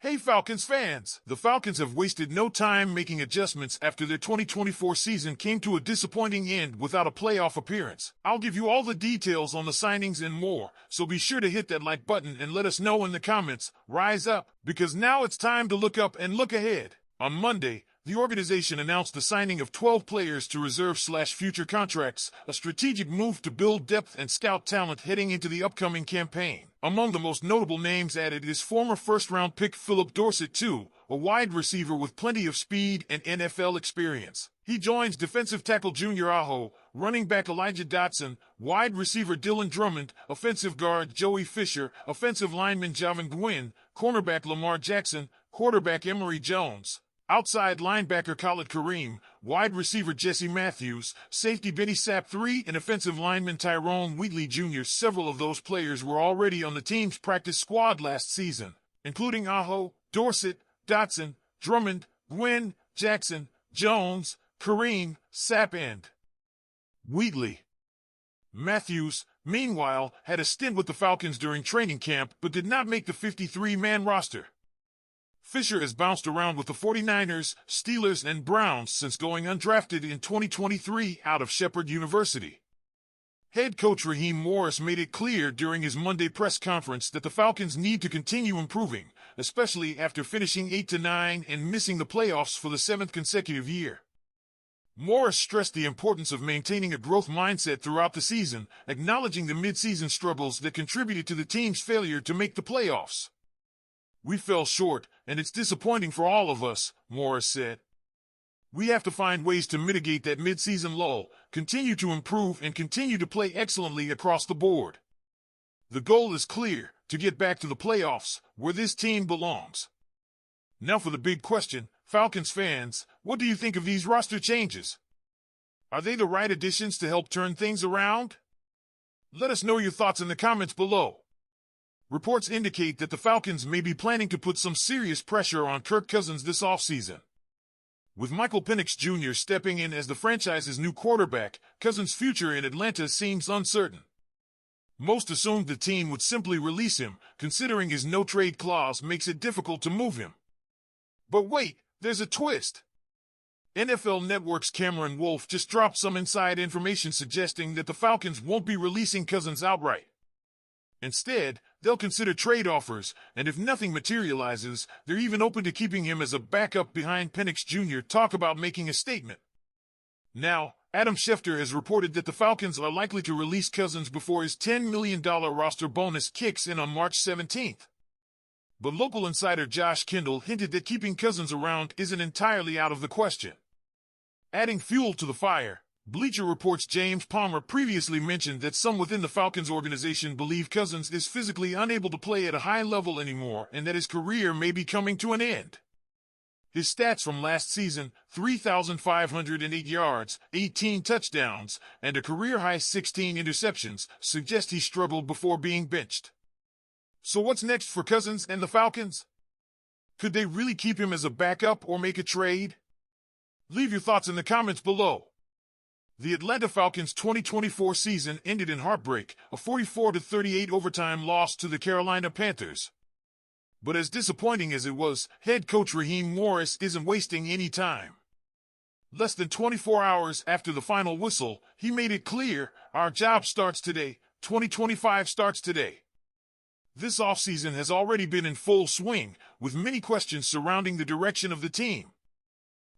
Hey Falcons fans! The Falcons have wasted no time making adjustments after their 2024 season came to a disappointing end without a playoff appearance. I'll give you all the details on the signings and more, so be sure to hit that like button and let us know in the comments. Rise up, because now it's time to look up and look ahead. On Monday, the organization announced the signing of 12 players to reserve/future contracts, a strategic move to build depth and scout talent heading into the upcoming campaign. Among the most notable names added is former first-round pick Philip Dorsett II, a wide receiver with plenty of speed and NFL experience. He joins defensive tackle Junior Aho, running back Elijah Dotson, wide receiver Dylan Drummond, offensive guard Joey Fisher, offensive lineman Javon Gwynn, cornerback Lamar Jackson, quarterback Emory Jones, outside linebacker Khalid Kareem, wide receiver Jesse Matthews, safety Benny Sapp III, and offensive lineman Tyrone Wheatley Jr. Several of those players were already on the team's practice squad last season, including Aho, Dorsett, Dotson, Drummond, Gwynn, Jackson, Jones, Kareem, Sapp, and Wheatley. Matthews, meanwhile, had a stint with the Falcons during training camp but did not make the 53-man roster. Fisher has bounced around with the 49ers, Steelers, and Browns since going undrafted in 2023 out of Shepherd University. Head coach Raheem Morris made it clear during his Monday press conference that the Falcons need to continue improving, especially after finishing 8-9 and missing the playoffs for the 7th consecutive year. Morris stressed the importance of maintaining a growth mindset throughout the season, acknowledging the mid-season struggles that contributed to the team's failure to make the playoffs. "We fell short, and it's disappointing for all of us," Morris said. "We have to find ways to mitigate that mid-season lull, continue to improve, and continue to play excellently across the board. The goal is clear, to get back to the playoffs, where this team belongs." Now for the big question, Falcons fans, what do you think of these roster changes? Are they the right additions to help turn things around? Let us know your thoughts in the comments below. Reports indicate that the Falcons may be planning to put some serious pressure on Kirk Cousins this offseason. With Michael Penix Jr. stepping in as the franchise's new quarterback, Cousins' future in Atlanta seems uncertain. Most assumed the team would simply release him, considering his no-trade clause makes it difficult to move him. But wait, there's a twist. NFL Network's Cameron Wolfe just dropped some inside information suggesting that the Falcons won't be releasing Cousins outright. Instead, they'll consider trade offers, and if nothing materializes, they're even open to keeping him as a backup behind Penix Jr. Talk about making a statement. Now, Adam Schefter has reported that the Falcons are likely to release Cousins before his $10 million roster bonus kicks in on March 17th. But local insider Josh Kendall hinted that keeping Cousins around isn't entirely out of the question. Adding fuel to the fire, Bleacher Report's James Palmer previously mentioned that some within the Falcons organization believe Cousins is physically unable to play at a high level anymore and that his career may be coming to an end. His stats from last season, 3,508 yards, 18 touchdowns, and a career-high 16 interceptions, suggest he struggled before being benched. So what's next for Cousins and the Falcons? Could they really keep him as a backup or make a trade? Leave your thoughts in the comments below. The Atlanta Falcons' 2024 season ended in heartbreak, a 44-38 overtime loss to the Carolina Panthers. But as disappointing as it was, head coach Raheem Morris isn't wasting any time. Less than 24 hours after the final whistle, he made it clear, "Our job starts today, 2025 starts today." This offseason has already been in full swing, with many questions surrounding the direction of the team.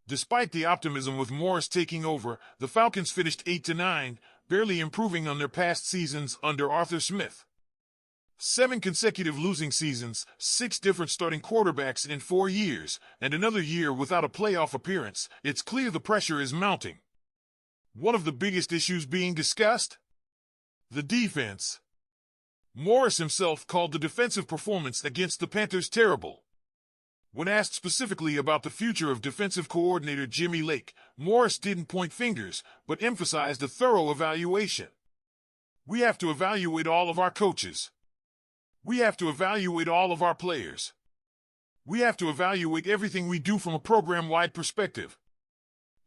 Despite the optimism with Morris taking over, the Falcons finished 8-9, barely improving on their past seasons under Arthur Smith. 7 consecutive losing seasons, 6 different starting quarterbacks in 4 years, and another year without a playoff appearance. It's clear the pressure is mounting. One of the biggest issues being discussed? The defense. Morris himself called the defensive performance against the Panthers terrible. When asked specifically about the future of defensive coordinator Jimmy Lake, Morris didn't point fingers, but emphasized a thorough evaluation. "We have to evaluate all of our coaches. We have to evaluate all of our players. We have to evaluate everything we do from a program-wide perspective.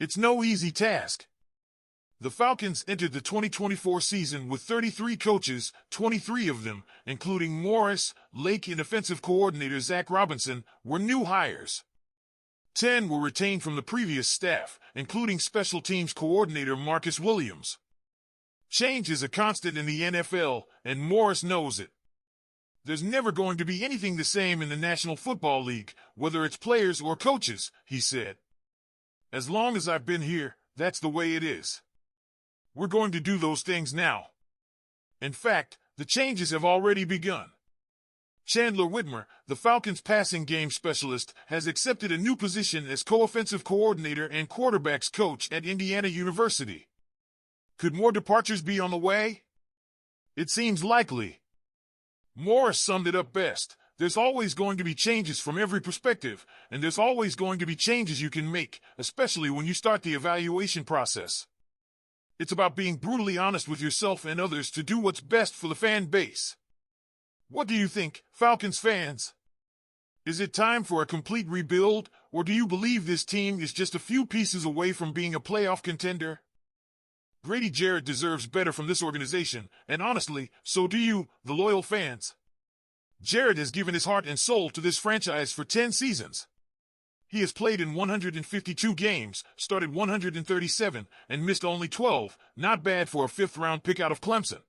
It's no easy task." The Falcons entered the 2024 season with 33 coaches, 23 of them, including Morris, Lake, and offensive coordinator Zach Robinson, were new hires. 10 were retained from the previous staff, including special teams coordinator Marcus Williams. Change is a constant in the NFL, and Morris knows it. There's never going to be anything the same in the National Football League, whether it's players or coaches, he said. As long as I've been here, that's the way it is. We're going to do those things now. In fact, the changes have already begun. Chandler Whitmer, the Falcons' passing game specialist, has accepted a new position as co-offensive coordinator and quarterbacks coach at Indiana University. Could more departures be on the way? It seems likely. Morris summed it up best. There's always going to be changes from every perspective, and there's always going to be changes you can make, especially when you start the evaluation process. It's about being brutally honest with yourself and others to do what's best for the fan base. What do you think, Falcons fans? Is it time for a complete rebuild, or do you believe this team is just a few pieces away from being a playoff contender? Grady Jarrett deserves better from this organization, and honestly, so do you, the loyal fans. Jarrett has given his heart and soul to this franchise for 10 seasons. He has played in 152 games, started 137, and missed only 12, not bad for a fifth-round pick out of Clemson.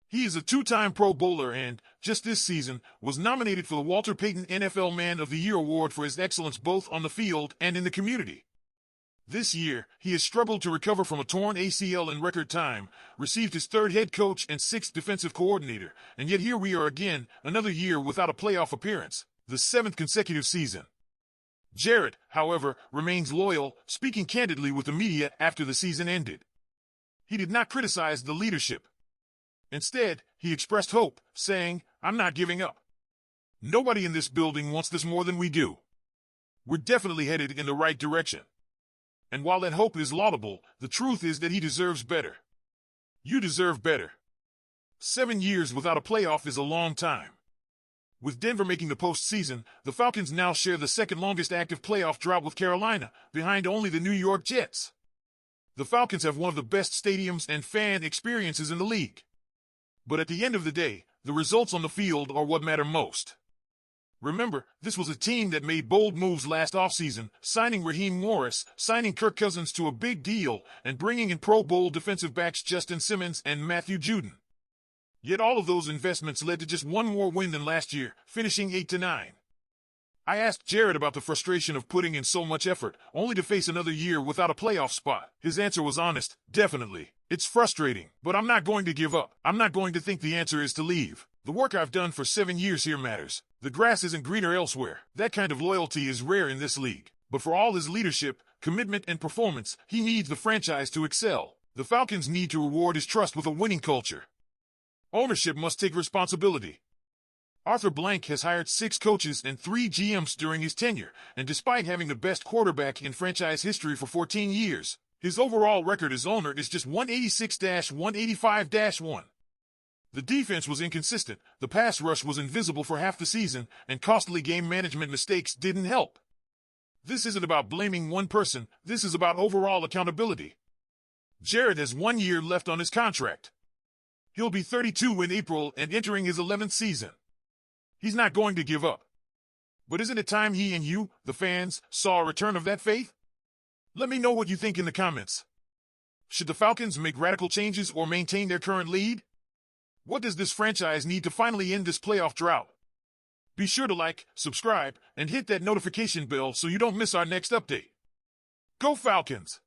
He is a two-time Pro Bowler and, just this season, was nominated for the Walter Payton NFL Man of the Year award for his excellence both on the field and in the community. This year, he has struggled to recover from a torn ACL in record time, received his third head coach and sixth defensive coordinator, and yet here we are again, another year without a playoff appearance, the seventh consecutive season. Jarrett, however, remains loyal, speaking candidly with the media after the season ended. He did not criticize the leadership. Instead, he expressed hope, saying, "I'm not giving up. Nobody in this building wants this more than we do. We're definitely headed in the right direction." And while that hope is laudable, the truth is that he deserves better. You deserve better. 7 years without a playoff is a long time. With Denver making the postseason, the Falcons now share the second longest active playoff drought with Carolina, behind only the New York Jets. The Falcons have one of the best stadiums and fan experiences in the league. But at the end of the day, the results on the field are what matter most. Remember, this was a team that made bold moves last offseason, signing Raheem Morris, signing Kirk Cousins to a big deal, and bringing in Pro Bowl defensive backs Justin Simmons and Matthew Judon. Yet all of those investments led to just one more win than last year, finishing 8-9. I asked Jarrett about the frustration of putting in so much effort, only to face another year without a playoff spot. His answer was honest, definitely. It's frustrating, but I'm not going to give up. I'm not going to think the answer is to leave. The work I've done for 7 years here matters. The grass isn't greener elsewhere. That kind of loyalty is rare in this league. But for all his leadership, commitment, and performance, he needs the franchise to excel. The Falcons need to reward his trust with a winning culture. Ownership must take responsibility. Arthur Blank has hired 6 coaches and 3 GMs during his tenure, and despite having the best quarterback in franchise history for 14 years, his overall record as owner is just 186-185-1. The defense was inconsistent, the pass rush was invisible for half the season, and costly game management mistakes didn't help. This isn't about blaming one person, this is about overall accountability. Jarrett has 1 year left on his contract. He'll be 32 in April and entering his 11th season. He's not going to give up. But isn't it time he and you, the fans, saw a return of that faith? Let me know what you think in the comments. Should the Falcons make radical changes or maintain their current lead? What does this franchise need to finally end this playoff drought? Be sure to like, subscribe, and hit that notification bell so you don't miss our next update. Go Falcons!